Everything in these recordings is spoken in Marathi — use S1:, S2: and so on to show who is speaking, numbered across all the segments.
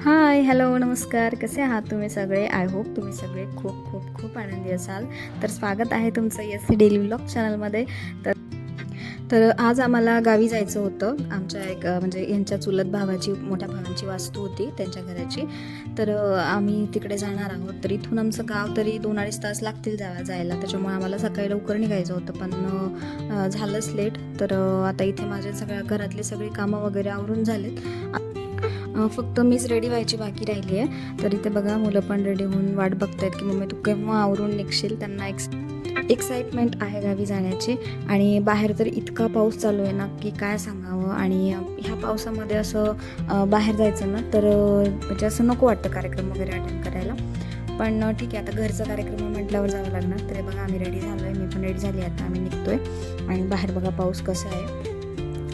S1: हाय, हॅलो, नमस्कार. कसे आहात तुम्ही सगळे? आय होप तुम्ही सगळे खूप खूप खूप आनंदी असाल. तर स्वागत आहे तुमचं एस डेली व्लॉग चॅनलमध्ये. तर तर आज आम्हाला गावी जायचं होतं. आमच्या एक म्हणजे यांच्या चुलत भावाची, मोठ्या भावांची वास्तू होती त्यांच्या घराची. तर आम्ही तिकडे जाणार आहोत. तर इथून आमचं गाव तरी 2-2.5 तास लागतील जायला. त्याच्यामुळे आम्हाला सकाळी लवकर निघायचं होतं, पण झालंच लेट. तर आता इथे माझ्या सगळ्या घरातली सगळी कामं वगैरे आवरून झालेत. फक्त मीच रेडी व्हायची बाकी राहिली आहे. तर इथे बघा, मुलं पण रेडी होऊन वाट बघतायत की मम्मी तू केव्हा आवरून निघशील. त्यांना एक्साइटमेंट आहे गावी जाण्याची. आणि बाहेर तर इतका पाऊस चालू आहे ना की काय सांगावं. आणि ह्या पावसामध्ये असं बाहेर जायचं ना तर म्हणजे असं नको वाटतं कार्यक्रम वगैरे अटेंड करायला. पण ठीक आहे, आता घरचा कार्यक्रम म्हटल्यावर जावं लागणार. तर बघा, आम्ही रेडी झालो आहे, मी पण रेडी झाली. आता आम्ही निघतोय आणि बाहेर बघा पाऊस कसा आहे.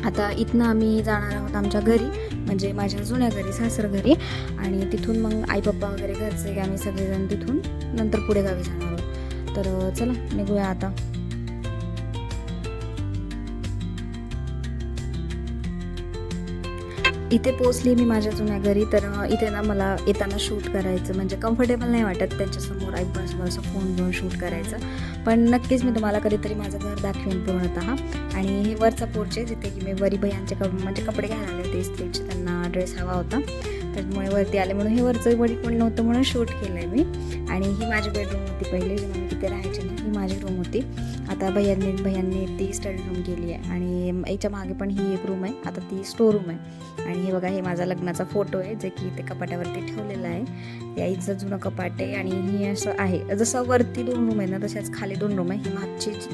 S1: आता इथनं आम्ही जाणार आहोत आमच्या घरी, म्हणजे माझ्या जुन्या घरी, सासर घरी. आणि तिथून मग आई पप्पा वगैरे घरचे की आम्ही सगळेजण तिथून नंतर पुढे गावी जाणार आहोत. तर चला निघूया आता. इथे पोचली मी माझ्या जुन्या घरी. तर इथे ना मला येताना शूट करायचं म्हणजे कम्फर्टेबल नाही वाटत त्यांच्यासमोर ऐकून असं फोन घेऊन शूट करायचं. पण नक्कीच मी तुम्हाला कधीतरी माझं घर दाखवेन पूर्णतः. आणि हे वरचा पोर्च आहे जिथे की मी वरी भैयांचे म्हणजे कपडे घालायला आले होते इस्त्रीचे, त्यांना ड्रेस हवा होता. त्याच्यामुळे वरती आले म्हणून हे वरचं वडी कोणी नव्हतं म्हणून शूट केलं आहे मी. आणि ही माझी बेडरूम होती पहिले, जेव्हा मी तिथे राहायचे ना, ही माझी रूम होती. आता भैयांनी ती स्टडी रूम केली आहे. आणि याच्या मागे पण ही एक रूम आहे, आता ती स्टोर रूम आहे. आणि हे बघा, हे माझा लग्नाचा फोटो आहे जे की ते कपाटावरती ठेवलेला आहे. ते आईचं जुनं कपाट आहे. आणि ही असं आहे, जसं वरती 2 रूम आहे ना तशाच खाली 2 रूम आहे. ही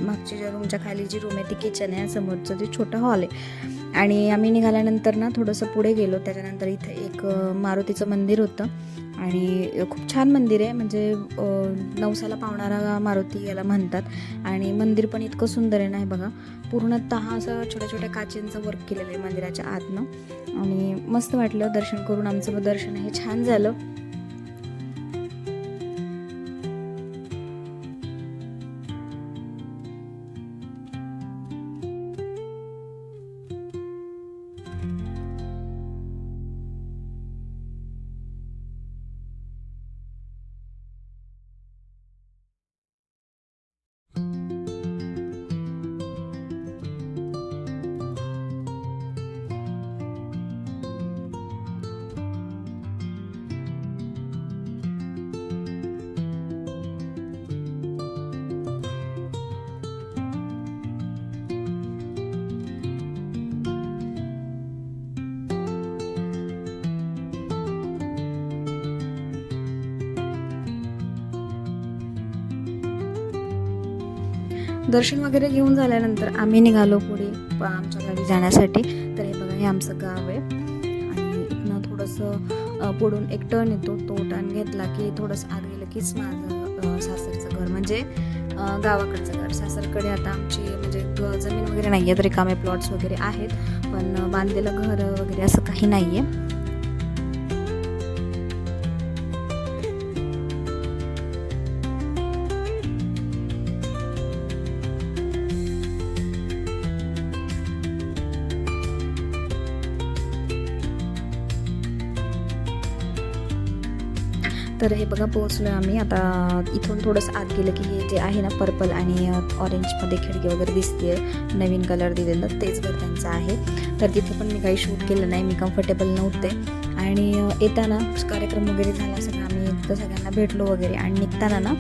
S1: मागची ज्या रूमच्या खाली जी रूम आहे ती किचन आहे, समोरचं जे छोटं हॉल आहे. आणि आम्ही निघाल्यानंतर ना थोडंसं पुढे गेलो, त्याच्यानंतर इथे एक मारुतीचं मंदिर होतं. आणि खूप छान मंदिर आहे, म्हणजे नवसाला पावणारा मारुती याला म्हणतात. आणि मंदिर पण इतकं सुंदर आहे ना, हे बघा, पूर्णतः असं छोट्या छोट्या काचेंचं वर्क केलेलं आहे मंदिराच्या आतनं. आणि मस्त वाटलं दर्शन करून. आमचं दर्शन हे छान झालं. दर्शन वगैरे घेऊन झाल्यानंतर आम्ही निघालो पुढे आमच्या गावी जाण्यासाठी. तर हे बघा, हे आमचं गाव आहे. आणि इथनं थोडंसं पुढून एक टर्न येतो, तो टर्न घेतला की थोडंसं आत गेलं कीच माझं सासरचं घर, म्हणजे गावाकडचं घर. सासरकडे आता आमची म्हणजे जमीन वगैरे नाही आहे, रिकामे प्लॉट्स वगैरे आहेत, पण बांधलेलं घर वगैरे असं काही नाही आहे. तर हे बघा, पोहोचलो आम्ही. आता इथून थोडंसं आत गेलं की हे जे आहे ना, पर्पल आणि ऑरेंजमध्ये खिडकी वगैरे दिसते, नवीन कलर दिलेलं, तेच घर त्यांचं आहे. तर तिथे पण मी काही शूट केलं नाही, मी कम्फर्टेबल नव्हते. आणि येताना कार्यक्रम वगैरे झाला सगळं, आम्ही इथं सगळ्यांना भेटलो वगैरे. आणि निघताना ना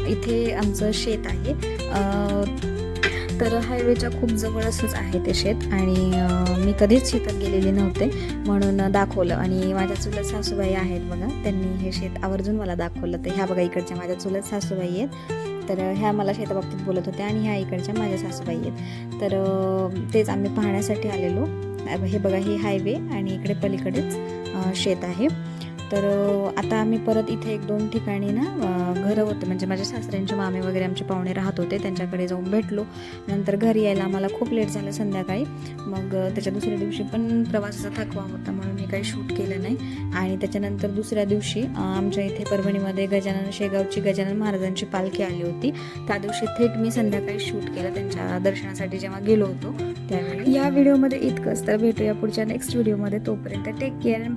S1: इथे आमचं शेत आहे. तर हायवेच्या खूप जवळ असंच आहे ते शेत. आणि मी कधीच शेतात गेलेले नव्हते म्हणून दाखवलं. आणि माझ्या चुलत सासूबाई आहेत बघा, त्यांनी हे शेत आवर्जून मला दाखवलं. तर ह्या बघा, इकडच्या माझ्या चुलत सासूबाई आहेत. तर ह्या मला शेताबाबतीत बोलत होत्या. आणि ह्या इकडच्या माझ्या सासूबाई आहेत. तर तेच आम्ही पाहण्यासाठी आलेलो. हे बघा, हे हायवे आणि इकडे पलीकडेच शेत आहे. तर आता आम्ही परत इथे 1-2 ठिकाणी ना घरं होतं, म्हणजे माझ्या सासऱ्यांचे मामे वगैरे आमचे पाहुणे राहत होते, त्यांच्याकडे जाऊन भेटलो. नंतर घरी यायला आम्हाला खूप लेट झालं संध्याकाळी. मग त्याच्या दुसऱ्या दिवशी पण प्रवासाचा थकवा होता म्हणून मी काही शूट केलं नाही. आणि त्याच्यानंतर दुसऱ्या दिवशी आमच्या इथे परभणीमध्ये शेगावची गजानन महाराजांची पालखी आली होती. त्या दिवशी थेट मी संध्याकाळी शूट केलं त्यांच्या दर्शनासाठी जेव्हा गेलो होतो त्यावेळी. या व्हिडिओमध्ये इतकंच. तर भेटूया पुढच्या नेक्स्ट व्हिडिओमध्ये. तोपर्यंत टेक केअर.